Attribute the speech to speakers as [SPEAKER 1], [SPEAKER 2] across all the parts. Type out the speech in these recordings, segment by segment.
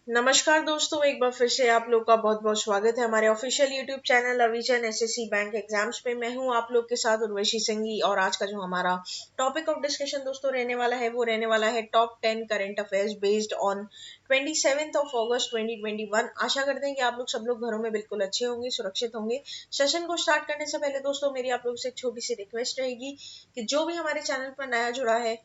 [SPEAKER 1] नमस्कार दोस्तों, एक बार फिर से आप लोग का बहुत बहुत स्वागत है हमारे ऑफिशियल यूट्यूब चैनल अविजन एसएससी बैंक एग्जाम्स पे। मैं हूं आप लोग के साथ उर्वशी सिंघी और आज का जो हमारा टॉपिक ऑफ डिस्कशन दोस्तों रहने वाला है वो रहने वाला है top 10 current affairs based on 27 अगस्त 2021। आशा करते हैं कि आप लोग सब लोग घरों में बिल्कुल अच्छे होंगे, सुरक्षित होंगे। सेशन को स्टार्ट करने से पहले दोस्तों मेरी आप लोग से एक छोटी सी रिक्वेस्ट रहेगी कि जो भी हमारे चैनल पर नया जुड़ा है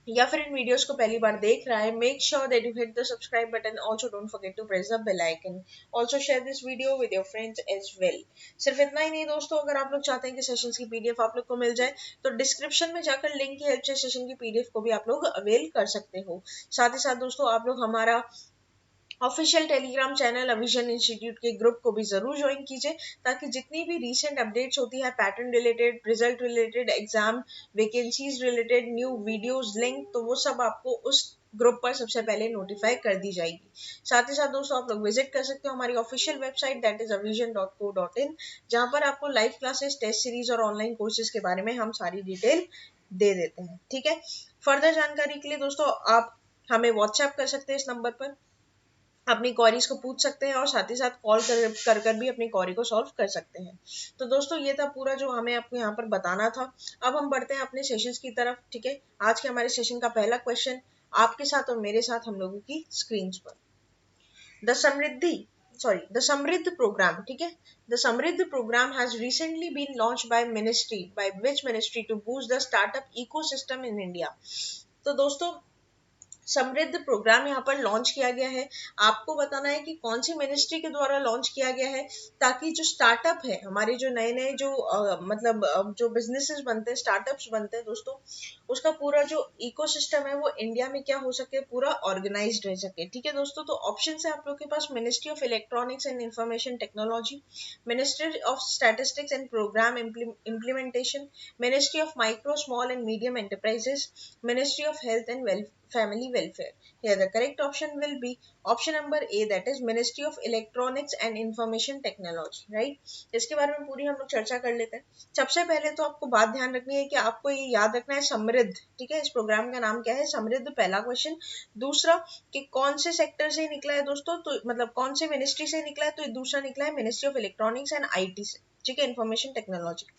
[SPEAKER 1] या फिर इन वीडियोस को पहली बार देख रहा है, make sure that you hit the subscribe button. Also don't forget to press the bell icon. Also share this video with your friends as well. सिर्फ इतना ही नहीं दोस्तों, अगर आप लोग चाहते हैं कि सेशंस की पीडीएफ आप लोग को मिल जाए तो डिस्क्रिप्शन में जाकर लिंक की हेल्प से सेशन की पीडीएफ को भी आप लोग अवेल कर सकते हो। साथ ही साथ दोस्तों आप लोग हमारा ऑफिशियल टेलीग्राम चैनल अविजन इंस्टीट्यूट के ग्रुप को भी जरूर ज्वाइन कीजिए, ताकि जितनी भी रीसेंट अपडेट्स होती है pattern related, result related, exam vacancies related, new videos link, तो वो सब आपको उस ग्रुप पर सबसे पहले नोटिफाई कर दी जाएगी। साथ ही साथ दोस्तों आप लोग विजिट कर सकते हो हमारी official website that is avision.co.in, जहां पर आपको लाइव क्लासेस, टेस्ट सीरीज और ऑनलाइन कोर्सेज के बारे में हम सारी डिटेल दे देते हैं। ठीक है, फर्दर जानकारी के लिए दोस्तों आप हमें व्हाट्सएप कर सकते हैं, इस नंबर पर अपनी क्वेरीज को पूछ सकते हैं और साथ ही साथ कॉल कर भी अपनी क्वेरी को सॉल्व कर सकते हैं। तो दोस्तों ये था पूरा जो हमें आपको यहाँ पर बताना था। अब हम बढ़ते हैं अपने सेशंस की तरफ। ठीक है, आज के हमारे सेशन का पहला क्वेश्चन आपके साथ और मेरे साथ हम लोगों की स्क्रीन पर। द समृद्ध प्रोग्राम, ठीक है, the Samriddh programme has recently been launch by which ministry to boost the startup ecosystem in India. तो दोस्तों समृद्ध प्रोग्राम यहाँ पर लॉन्च किया गया है। आपको बताना है कि कौन सी मिनिस्ट्री के द्वारा लॉन्च किया गया है, ताकि जो स्टार्टअप है, हमारे जो नए नए जो जो बिजनेसेस बनते हैं, स्टार्टअप्स बनते हैं दोस्तों, उसका पूरा जो इकोसिस्टम है वो इंडिया में क्या हो सके, पूरा ऑर्गेनाइज्ड रह सके। ठीक है दोस्तों, तो ऑप्शन है आप लोग के पास ministry of electronics and information technology, ministry of statistics and programme implementation, ministry of micro small and medium enterprises, ministry of health and family welfare. Here the correct option will be option number A, that is Ministry of Electronics and Information Technology, right? इसके बारे में पूरी हम लोग चर्चा कर लेते हैं। सबसे पहले तो आपको बात ध्यान रखनी है कि आपको ये याद रखना है समृद्ध। ठीक है, इस प्रोग्राम का नाम क्या है, समृद्ध, पहला क्वेश्चन। दूसरा कि कौन से सेक्टर से निकला है दोस्तों, तो मतलब कौन से मिनिस्ट्री से निकला है, तो दूसरा निकला है ministry of electronics and IT से। ठीक है, इंफॉर्मेशन टेक्नोलॉजी।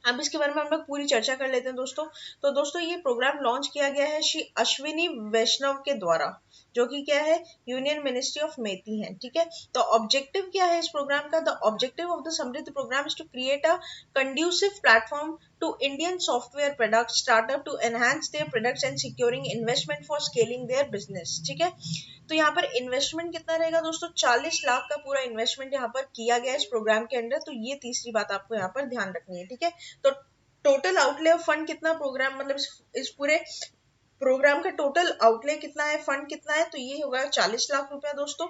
[SPEAKER 1] अब इसके बारे में हम लोग पूरी चर्चा कर लेते हैं दोस्तों। तो दोस्तों ये प्रोग्राम लॉन्च किया गया है श्री अश्विनी वैष्णव के द्वारा, जो कि क्या है, यूनियन मिनिस्ट्री ऑफ मेती है। ठीक है, तो ऑब्जेक्टिव क्या है इस प्रोग्राम का, the objective of the Samriddh programme is to create a conducive platform to Indian software product startup to enhance their products and securing investment for scaling their business। ठीक है, तो यहाँ पर इन्वेस्टमेंट कितना रहेगा दोस्तों, 40 लाख का पूरा इन्वेस्टमेंट यहाँ पर किया गया है इस प्रोग्राम के अंदर। तो ये तीसरी बात आपको यहाँ पर ध्यान रखनी है। ठीक है, तो टोटल आउटले ऑफ फंड कितना, प्रोग्राम मतलब इस पूरे प्रोग्राम का टोटल आउटले कितना है, फंड कितना है, तो ये होगा 40 लाख रुपया दोस्तों।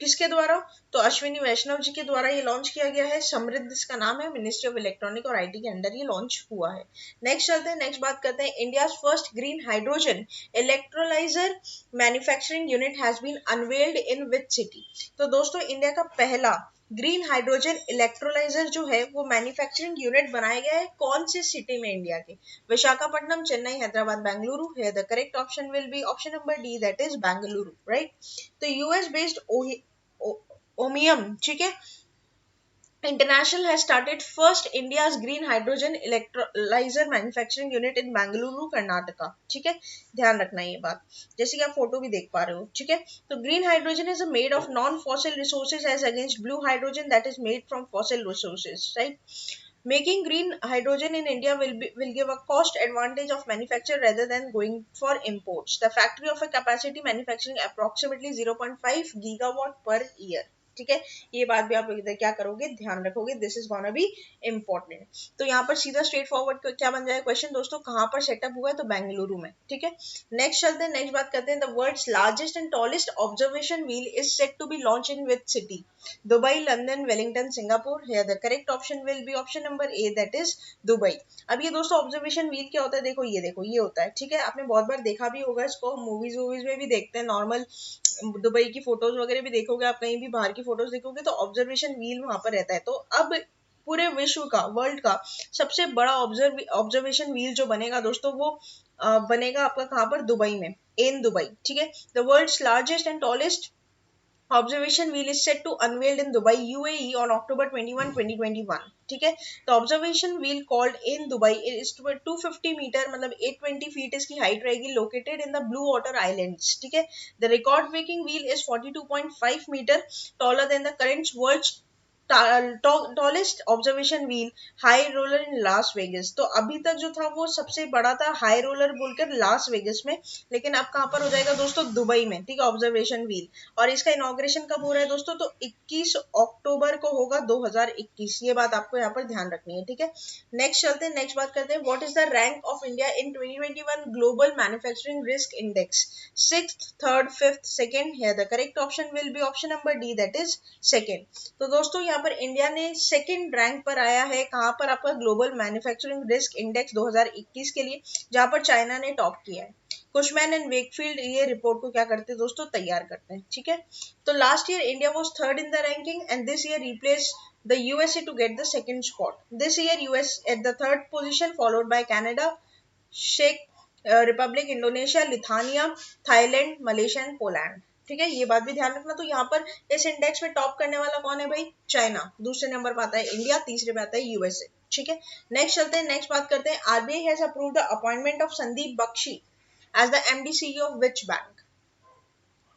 [SPEAKER 1] किसके द्वारा, तो अश्विनी वैष्णव जी के द्वारा ये लॉन्च किया गया है। समृद्ध इसका नाम है, मिनिस्ट्री ऑफ इलेक्ट्रॉनिक और आईटी के अंडर ये लॉन्च हुआ है। नेक्स्ट चलते हैं, नेक्स्ट बात करते हैं, India first green hydrogen electrolyser manufacturing unit has been unveiled in which city. तो दोस्तों इंडिया का पहला ग्रीन हाइड्रोजन इलेक्ट्रोलाइजर जो है वो मैन्युफैक्चरिंग यूनिट बनाया गया है कौन से सिटी में, इंडिया के, विशाखापट्टनम, चेन्नई, हैदराबाद, बेंगलुरु। है the correct option will be option number D, that is Bengaluru, right. तो यूएस बेस्ड ओमियम, ठीक है, International has started first India's green hydrogen electrolyzer manufacturing unit in Bengaluru, Karnataka। ठीक है, ध्यान रखना ये बात, जैसे कि आप फोटो भी देख पा रहे हो। ठीक है, तो green hydrogen is made of non-fossil resources as against blue hydrogen that is made from fossil resources, right? Making green hydrogen in India will give a cost advantage of manufacture rather than going for imports. The factory of a capacity manufacturing approximately 0.5 gigawatt per year। ठीक है, ये बात भी आप लोग इधर क्या करोगे, ध्यान रखोगे, this is gonna be important. तो यहाँ पर सीधा स्ट्रेट फॉरवर्ड क्या बन जाएगा क्वेश्चन दोस्तों, कहाँ पर सेटअप हुआ है, तो बेंगलुरु में। ठीक है, नेक्स्ट चलते हैं, नेक्स्ट बात करते हैं, the world's largest and tallest observation wheel is set to be launch in which city, Dubai, London, Wellington, Singapore. Here the correct option will be option number A, that is Dubai. अब ये दोस्तों observation wheel क्या होता है, देखो ये होता है। ठीक है, आपने बहुत बार देखा भी होगा इसको, मूवीज वूवीज में भी देखते हैं, नॉर्मल दुबई की फोटोज वगैरह भी देखोगे आप, कहीं भी बाहर की फोटोज देखोगे तो ऑब्जर्वेशन व्हील वहां पर रहता है। तो अब पूरे विश्व का, वर्ल्ड का सबसे बड़ा ऑब्जर्वेशन व्हील जो बनेगा दोस्तों, वो बनेगा आपका कहाँ पर, दुबई में, इन दुबई, ठीक है। The world's largest and tallest observation wheel is set to unveiled in Dubai UAE on October 21 2021, ठीक है। तो observation wheel called in Dubai is 250 metre, मतलब 820 फीट इसकी हाइट रहेगी, located in the blue water islands, ठीक है। The record breaking wheel is 42.5 metre taller than the current world's tallest observation wheel high roller in Las Vegas. तो अभी तक जो था वो सबसे बड़ा था हाई रोलर बोलकर लास वेगस में, लेकिन अब कहां पर हो जाएगा दोस्तों, दुबई में, ठीक है, ऑब्जर्वेशन व्हील। और इसका इनॉग्रेशन कब हो रहा है दोस्तों, तो 21 अक्टूबर को होगा 2021, ये बात आपको यहाँ पर ध्यान रखनी है, ठीक है। नेक्स्ट चलते हैं, नेक्स्ट बात करते हैं, what is the rank of India in 2021 global manufacturing risk index, 6th, 3rd, 5th, 2nd, here the correct option will be option number D, that is second। तो दोस्तों यहाँ पर इंडिया ने सेकंड रैंक पर आया है, कहां पर आपका ग्लोबल मैन्युफैक्चरिंग रिस्क इंडेक्स 2021 के लिए, जहां पर चाइना ने टॉप किया है। कुशमैन एंड वेकफील्ड ये रिपोर्ट को क्या करते हैं दोस्तों, तैयार करते हैं, ठीक है। तो last year India was third in the ranking and this year replace the USA to get the second spot. This year US at the third position followed by Canada, शेक Republic, Indonesia, Lithuania, Thailand, Malaysia and Poland, ठीक है। ये बात भी ध्यान रखना। तो यहाँ पर इस इंडेक्स में टॉप करने वाला कौन है भाई, चाइना, दूसरे नंबर पर आता है इंडिया, तीसरे पे आता है यूएसए, ठीक है। नेक्स्ट चलते हैं, नेक्स्ट बात करते हैं, RBI has approved the appointment of Sandeep Bakhshi as the MD CEO of which bank,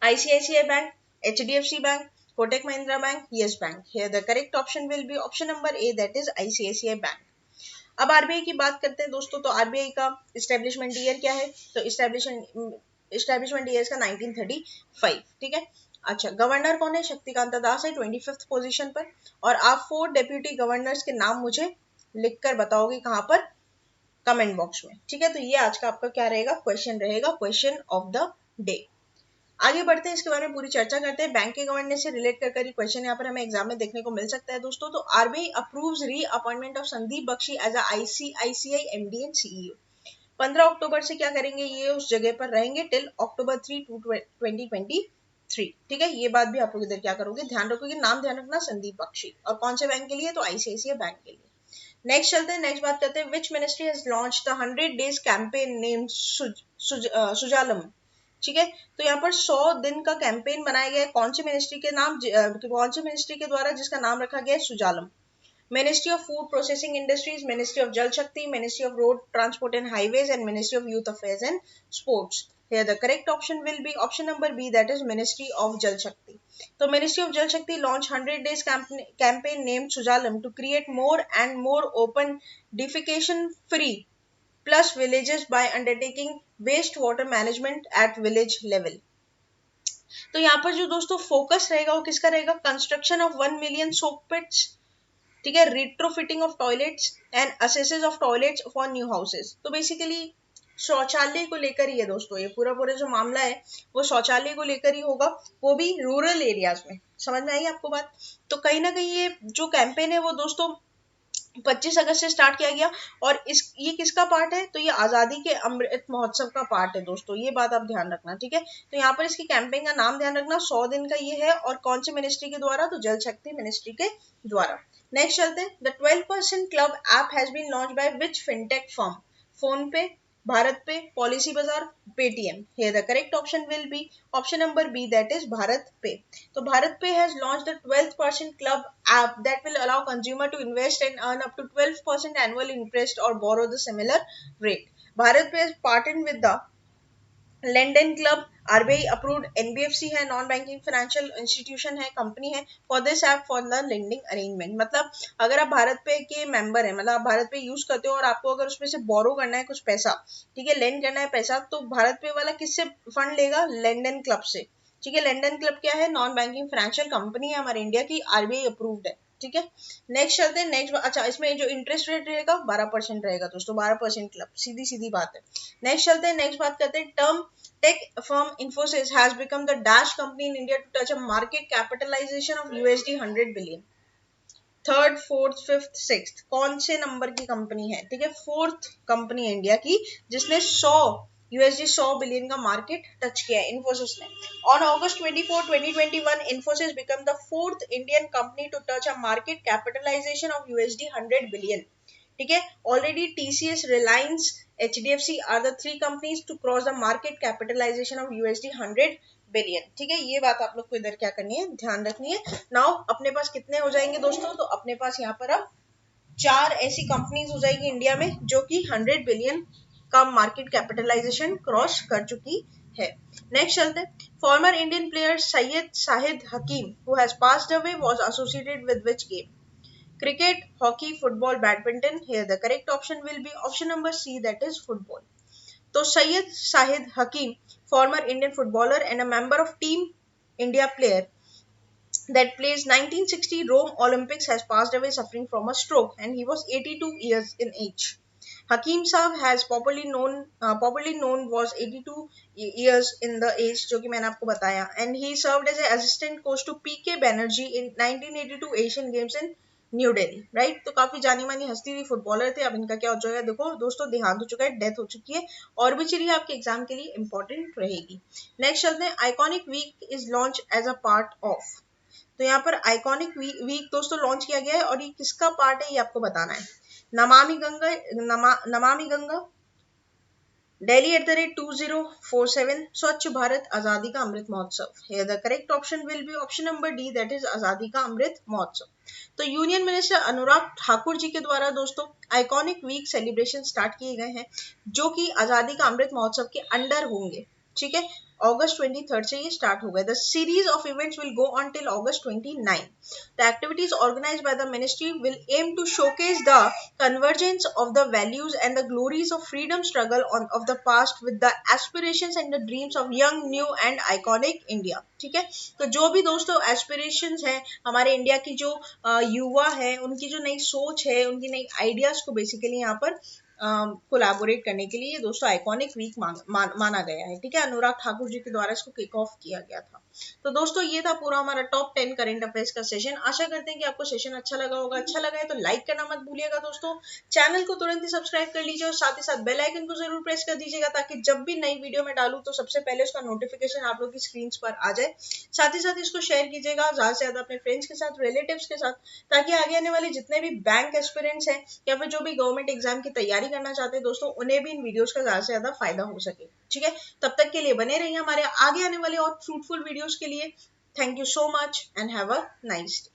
[SPEAKER 1] ICICI बैंक, HDFC बैंक, Kotak Mahindra Bank, Yes Bank। Here the correct option will be option number A, that is ICICI Bank। अब RBI की बात करते हैं दोस्तों, तो RBI का इस्टेब्लिशमेंट ईयर क्या है, तो इस्टेब्लिशमेंट ईयर का 1935, ठीक है। अच्छा, गवर्नर कौन है, शक्तिकांता दास है 25th पोजीशन पर। और आप 4 डेप्यूटी गवर्नर्स के नाम मुझे लिखकर बताओगे कहां पर, कमेंट बॉक्स में, ठीक है। तो ये आज का आपका क्या रहेगा, क्वेश्चन रहेगा, क्वेश्चन ऑफ द डे। आगे बढ़ते हैं, इसके बारे में पूरी चर्चा करते हैं। बैंक के गवर्नेंस से रिलेट कर ही क्वेश्चन यहाँ पर हमें एग्जाम में देखने को मिल सकता है दोस्तों। तो RBI approves re appointment of Sandeep Bakhshi as a ICICI MD and CEO. 15 October से क्या करेंगे, ये उस जगह पर रहेंगे टिल October 3, 2023, ठीक है। ये बात भी आप लोग इधर क्या करोगे, ध्यान रखोगे, नाम ध्यान रखना, संदीप बख्शी, और कौन से बैंक के लिए, तो आईसीआईसीआई बैंक के लिए। नेक्स्ट चलते हैं, नेक्स्ट बात करते हैं, which ministry has launched the 100 days campaign named Sujalam, ठीक है। तो यहाँ पर 100 दिन का कैंपेन बनाया गया है, कौन सी मिनिस्ट्री के नाम, कौन सी मिनिस्ट्री के द्वारा, जिसका नाम रखा गया है Sujalam. Ministry of food processing industries, ministry of Jal Shakti, ministry of road transport and highways and ministry of youth affairs and sports. Here the correct option will be option number B, that is Ministry of Jal Shakti। तो Ministry of Jal Shakti launched 100 days campaign named Sujalam to create more and more open defecation free plus villages by undertaking waste water management at village level। तो यहाँ पर जो दोस्तों focus रहेगा वो किसका रहेगा, construction of 1 million soak pits, ठीक है, retrofitting of toilets and assesses of toilets for new houses. तो बेसिकली शौचालय को लेकर ही है दोस्तों, ये पूरा पूरा जो मामला है वो शौचालय को लेकर ही होगा, वो भी रूरल एरियाज में। समझ में आई आपको बात। तो कहीं ना कहीं ये जो कैंपेन है वो दोस्तों 25 अगस्त से स्टार्ट किया गया, और ये किसका पार्ट है, तो ये आजादी के अमृत महोत्सव का पार्ट है दोस्तों, ये बात आप ध्यान रखना, ठीक है। तो यहाँ पर इसकी कैंपेन का नाम ध्यान रखना, 100 दिन का ये है, और कौन सी मिनिस्ट्री के द्वारा, तो जल शक्ति मिनिस्ट्री के द्वारा। नेक्स्ट चलते हैं, the 12% club app has been launch by which fintech firm, PhonePe, BharatPe, PolicyBazaar, Paytm. Here the correct option will be option number B, that is Bharat पे। तो भारत पे has launched the 12% club app that will allow consumer to invest and earn up to 12% annual interest or borrow the similar rate। Bharat पे has partnered with the LenDenClub, RBI approved NBFC है, non banking financial institution है, company है, for this app for the lending arrangement. मतलब अगर आप भारत पे के member है, मतलब आप भारत पे यूज करते हो और आपको अगर उसमें से बोरो करना है कुछ पैसा, ठीक है, लेंड करना है पैसा, तो भारत पे वाला किससे फंड लेगा, लेंडन क्लब से, ठीक है। लेंडन क्लब क्या है, नॉन बैंकिंग फाइनेंशियल कंपनी है हमारे इंडिया की, आरबीआई अप्रूव्ड है, ठीक है। नेक्स्ट चलते हैं, नेक्स्ट, अच्छा इसमें जो इंटरेस्ट रेट रहेगा 12% रहेगा दोस्तों, 12% क्लब, सीधी सीधी बात है। नेक्स्ट चलते हैं, नेक्स्ट बात करते हैं, term tech firm Infosys has become the dash company in India to touch a market capitalization of USD 100 billion। Third, fourth, fifth, sixth, कौन से नंबर की कंपनी है, ठीक है, फोर्थ कंपनी है इंडिया की जिसने 100 बिलियन का मार्केट टच किया है, इन्फोसिस ने। On August 24, 2021 Infosys became the fourth Indian company to touch a market capitalization of USD 100 billion ठीक है, already TCS, Reliance, HDFC are the 3 companies to cross the market capitalisation of $100 billion. ठीक है, ये बात आप लोग को इधर क्या करनी है, ध्यान रखनी है। नाउ अपने पास कितने हो जाएंगे दोस्तों, तो अपने पास यहाँ पर अब 4 ऐसी कंपनीज हो जाएगी इंडिया में जो कि 100 बिलियन का मार्केट कैपिटलाइजेशन क्रॉस कर चुकी है। नेक्स्ट चलते हैं, former Indian player Syed Shahid Hakim who has passed away was associated with which game? Cricket, hockey, football, badminton. Here the correct option will be option number C, that is football. So Syed Shahid Hakim, former Indian footballer and a member of Team India player that plays 1960 Rome Olympics, has passed away suffering from a stroke and he was 82 years in age. Hakim Saab has popularly known was 82 years in the age जो कि मैंने आपको बताया, and he served as an assistant coach to PK Banerjee in 1982 Asian Games in new Delhi, right. तो काफी जानी मानी हस्ती थी, फुटबॉलर थे। अब इनका क्या हो चुका है, देखो दोस्तों, देहांत हो चुका है, डेथ हो चुकी है। और भी चीजें आपके एग्जाम के लिए इंपॉर्टेंट रहेगी। नेक्स्ट चलते हैं, iconic week is launch as a part of. तो यहाँ पर आइकॉनिक वीक दोस्तों लॉन्च किया गया है और ये किसका पार्ट है ये आपको बताना है। नमामि गंगा, Delhi @2047, स्वच्छ भारत, आजादी का Amrit Mahotsav. Here the correct option will be option number D, that is आजादी का अमृत महोत्सव। तो यूनियन मिनिस्टर अनुराग ठाकुर जी के द्वारा दोस्तों आइकॉनिक वीक सेलिब्रेशन स्टार्ट किए गए हैं जो कि आजादी का अमृत महोत्सव के अंडर होंगे। ठीक है, August 23 से ये स्टार्ट हो गए। The series of events will go on till August 29. The activities organized by the ministry will aim to showcase the convergence of the values and the glories of freedom struggle of the past with the aspirations and the dreams of young, new and iconic India. ठीक है, तो जो भी दोस्तों aspirations हैं हमारे India की, जो युवा है उनकी जो नई सोच है, उनकी नई आइडियाज को बेसिकली यहाँ पर कोलैबोरेट करने के लिए दोस्तों आइकॉनिक वीक माना गया है। ठीक है, अनुराग ठाकुर जी के द्वारा इसको किक ऑफ किया गया था। तो दोस्तों ये था पूरा हमारा टॉप 10 करंट अफेयर्स का सेशन। आशा करते हैं कि आपको सेशन अच्छा लगा होगा। अच्छा लगा है तो लाइक करना मत भूलिएगा दोस्तों, चैनल को तुरंत ही सब्सक्राइब कर लीजिए और साथ ही साथ बेल आइकन को जरूर प्रेस कर दीजिएगा ताकि जब भी नई वीडियो में डालूं तो सबसे पहले उसका नोटिफिकेशन आप लोग की स्क्रीन पर आ जाए। साथ ही साथ इसको शेयर कीजिएगा ज्यादा से ज्यादा अपने फ्रेंड्स के साथ, रिलेटिव्स के साथ, ताकि आगे आने वाले जितने भी बैंक एस्पिरेंट्स हैं या फिर जो भी गवर्नमेंट एग्जाम की तैयारी करना चाहते हैं दोस्तों, उन्हें भी इन वीडियोस का ज्यादा से ज्यादा फायदा हो सके। ठीक है, तब तक के लिए बने रहिए हमारे आगे आने वाले और फ्रूटफुल वीडियोस के लिए। Thank you so much and have a nice day.